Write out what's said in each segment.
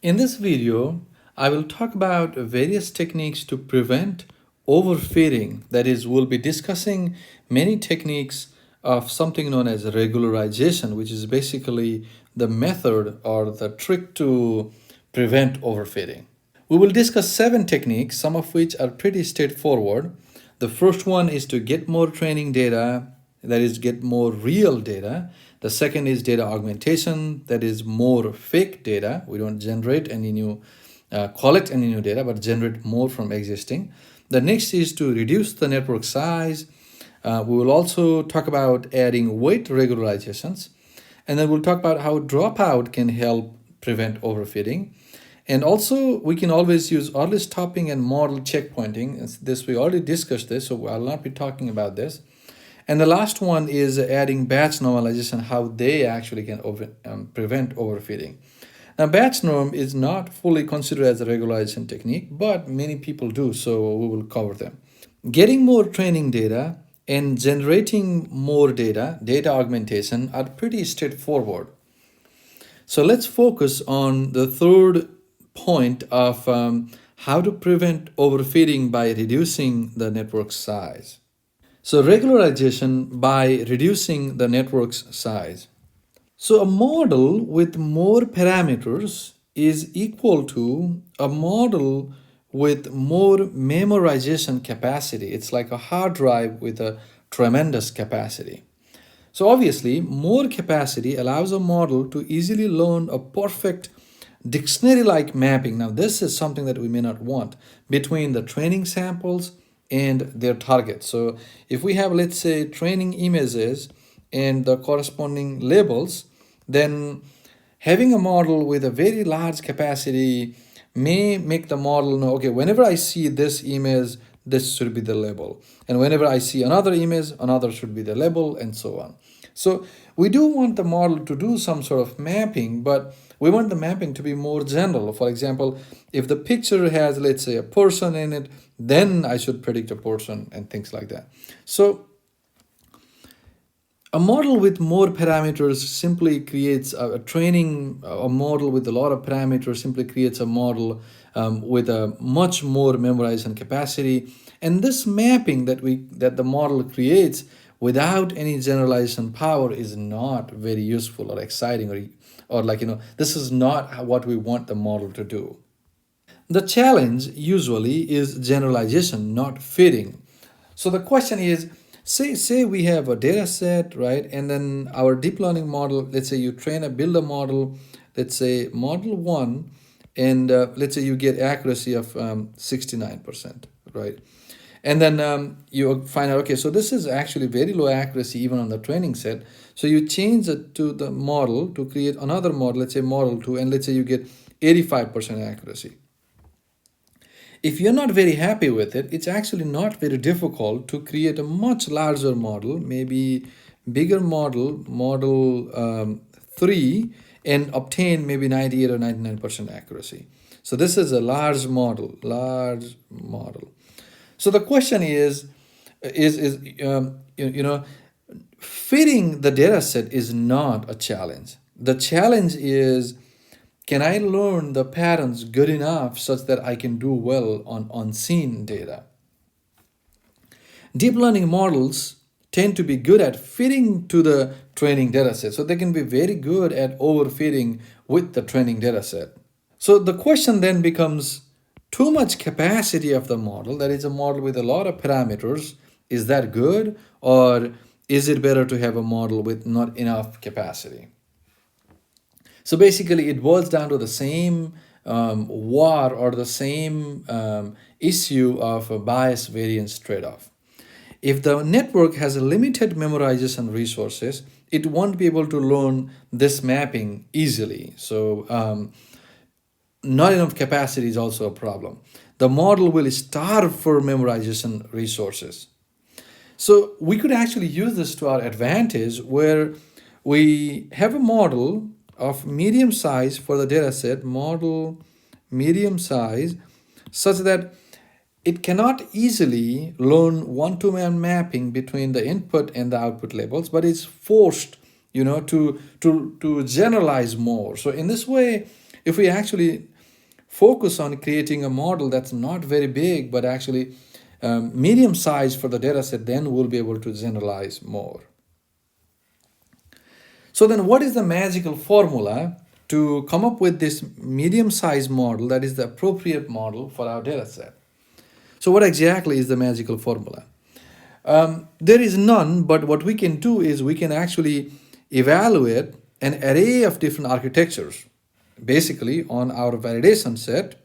In this video, I will talk about various techniques to prevent overfitting. That is, we'll be discussing many techniques of something known as regularization, which is basically the method or the trick to prevent overfitting. We will discuss 7 techniques, some of which are pretty straightforward. The first one is to get more training data, that is, get more real data. The second is data augmentation, that is more fake data. We don't generate any new, collect any new data, but generate more from existing. The next is to reduce the network size. We will also talk about adding weight regularizations. And then we'll talk about how dropout can help prevent overfitting. And also, we can always use early stopping and model checkpointing. This we already discussed this, so I'll not be talking about this. And the last one is adding batch normalization, how they actually can prevent overfitting. Now, batch norm is not fully considered as a regularization technique, but many people do, so we will cover them. Getting more training data and generating more data, data augmentation, are pretty straightforward. So let's focus on the third point of how to prevent overfitting by reducing the network size. So regularization by reducing the network's size. So a model with more parameters is equal to a model with more memorization capacity. It's like a hard drive with a tremendous capacity. So obviously, more capacity allows a model to easily learn a perfect dictionary-like mapping. Now, this is something that we may not want between the training samples and their target. So if we have, let's say, training images and the corresponding labels, then having a model with a very large capacity may make the model know, okay, whenever I see this image, this should be the label. And whenever I see another image, another should be the label, and so on. So we do want the model to do some sort of mapping, but we want the mapping to be more general. For example, if the picture has, let's say, a person in it, then I should predict a person and things like that. So a model with more parameters simply creates a training, a model with a lot of parameters simply creates a model with a much more memorization capacity. And this mapping that the model creates without any generalization power is not very useful or exciting, or like, this is not what we want the model to do. The challenge usually is generalization, not fitting. So the question is, say we have a data set, right? And then our deep learning model, let's say you build a model, let's say model 1, and let's say you get accuracy of 69%, right? And then you find out, okay, so this is actually very low accuracy even on the training set. So you change it to the model to create another model, let's say model 2, and let's say you get 85% accuracy. If you're not very happy with it, it's actually not very difficult to create a much larger model, maybe bigger model, model 3, and obtain maybe 98 or 99% accuracy. So this is a large model. So the question is fitting the data set is not a challenge. The challenge is, can I learn the patterns good enough such that I can do well on unseen data? Deep learning models tend to be good at fitting to the training data set. So they can be very good at overfitting with the training data set. So the question then becomes, too much capacity of the model, that is a model with a lot of parameters, is that good? Or is it better to have a model with not enough capacity? So basically, it boils down to the same war or the same issue of a bias variance trade-off. If the network has a limited memorization resources, it won't be able to learn this mapping easily. So not enough capacity is also a problem. The model will starve for memorization resources. So we could actually use this to our advantage, where we have a model of medium size for the data set, model medium size, such that it cannot easily learn one-to-one mapping between the input and the output labels, but it's forced, to generalize more. So in this way, if we actually focus on creating a model that's not very big, but actually medium size for the data set, then we'll be able to generalize more. So then what is the magical formula to come up with this medium sized model that is the appropriate model for our data set? So what exactly is the magical formula? There is none, but what we can do is we can actually evaluate an array of different architectures, basically on our validation set,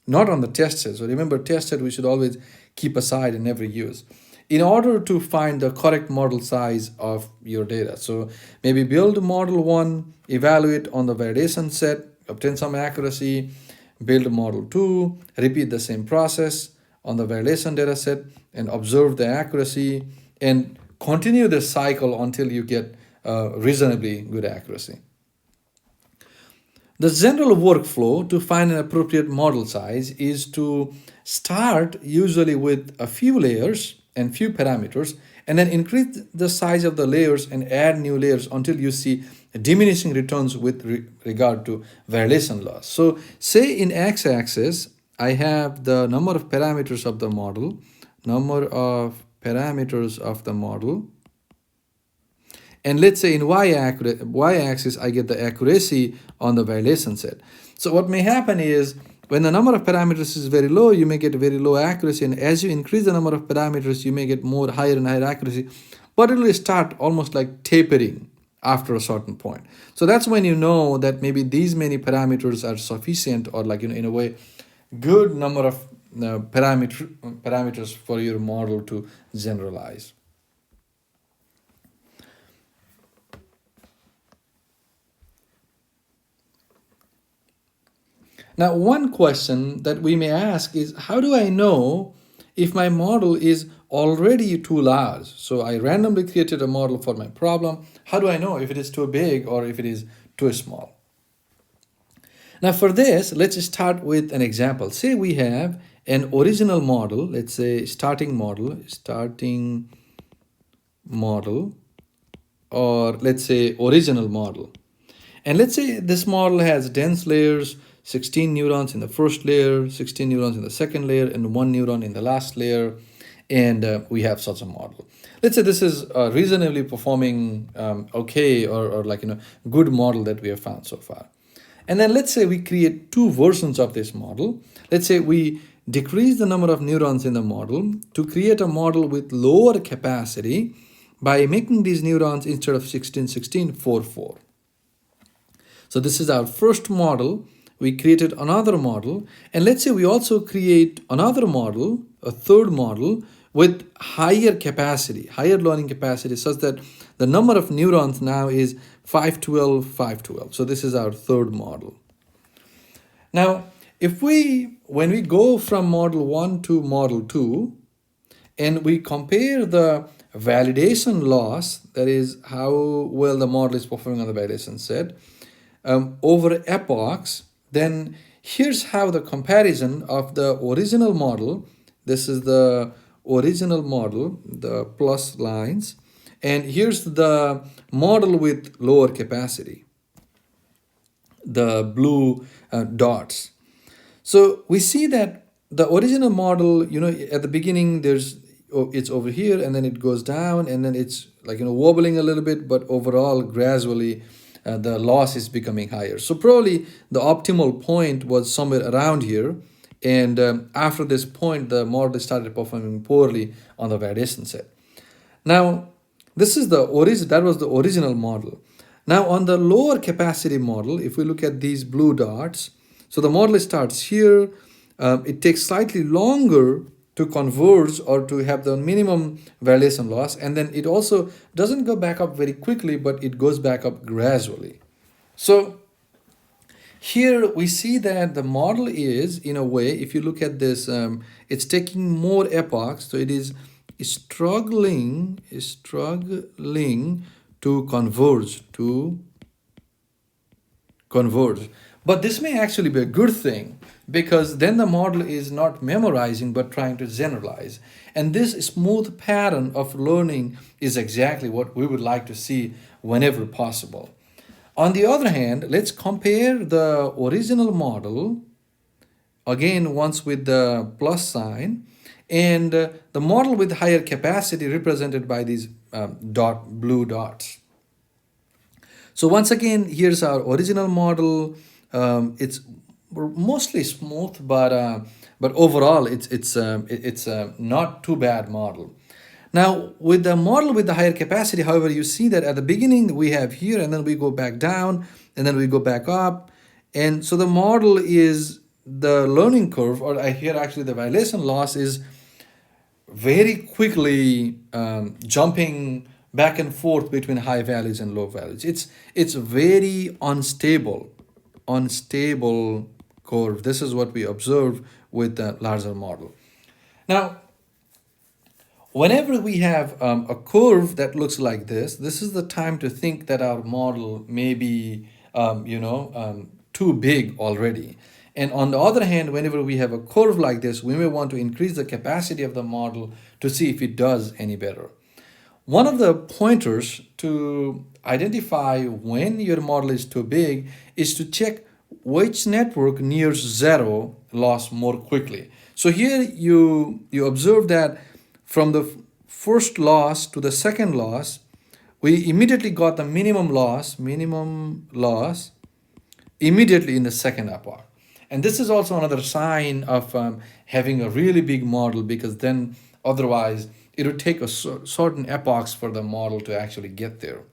not on the test set. So remember, test set we should always keep aside and never use, in order to find the correct model size of your data. So maybe build model 1, evaluate on the validation set, obtain some accuracy, build model 2, repeat the same process on the validation data set and observe the accuracy, and continue the cycle until you get reasonably good accuracy. The general workflow to find an appropriate model size is to start usually with a few layers and few parameters, and then increase the size of the layers and add new layers until you see diminishing returns with regard to validation loss. So say in x-axis, I have the number of parameters of the model, and let's say in y-axis, I get the accuracy on the validation set. So what may happen is when the number of parameters is very low, you may get very low accuracy. And as you increase the number of parameters, you may get more higher and higher accuracy, but it will start almost like tapering after a certain point. So that's when you know that maybe these many parameters are sufficient, or like, in a way, good number of parameters for your model to generalize. Now, one question that we may ask is, how do I know if my model is already too large? So I randomly created a model for my problem. How do I know if it is too big or if it is too small? Now for this, let's start with an example. Say we have an original model, let's say starting model, or let's say original model. And let's say this model has dense layers, 16 neurons in the first layer, 16 neurons in the second layer, and 1 neuron in the last layer. And we have such a model. Let's say this is reasonably performing okay, or like, good model that we have found so far. And then let's say we create two versions of this model. Let's say we decrease the number of neurons in the model to create a model with lower capacity by making these neurons, instead of 16, 16, 4, 4. So this is our first model. We created another model, and let's say we also create another model, a third model, with higher capacity, higher learning capacity, such that the number of neurons now is 512, 512. So this is our third model. Now, when we go from model 1 to model 2, and we compare the validation loss, that is how well the model is performing on the validation set, over epochs, then here's how the comparison of the original model, this is the original model, the plus lines, and here's the model with lower capacity, the blue dots. So we see that the original model, at the beginning it's over here, and then it goes down, and then it's like, wobbling a little bit, but overall gradually the loss is becoming higher. So probably the optimal point was somewhere around here, and after this point the model started performing poorly on the validation set. Now this is that was the original model. Now on the lower capacity model, if we look at these blue dots, so the model starts here, it takes slightly longer to converge or to have the minimum validation loss, and then it also doesn't go back up very quickly, but it goes back up gradually. So here we see that the model is, in a way, if you look at this, it's taking more epochs, so it is struggling to converge. But this may actually be a good thing, because then the model is not memorizing but trying to generalize. And this smooth pattern of learning is exactly what we would like to see whenever possible. On the other hand, let's compare the original model again once with the plus sign, and the model with higher capacity represented by these blue dots. So once again, here's our original model. It's mostly smooth, but overall, it's not too bad model. Now, with the model with the higher capacity, however, you see that at the beginning we have here, and then we go back down, and then we go back up, and so the model is the learning curve, or I here actually the violation loss is very quickly jumping back and forth between high values and low values. It's very unstable curve. This is what we observe with the larger model. Now, whenever we have a curve that looks like this is the time to think that our model may be, too big already. And on the other hand, whenever we have a curve like this, we may want to increase the capacity of the model to see if it does any better. One of the pointers to identify when your model is too big is to check which network nears zero loss more quickly. So here you observe that from the first loss to the second loss, we immediately got the minimum loss immediately in the second epoch. And this is also another sign of having a really big model, because then otherwise it would take a certain epochs for the model to actually get there.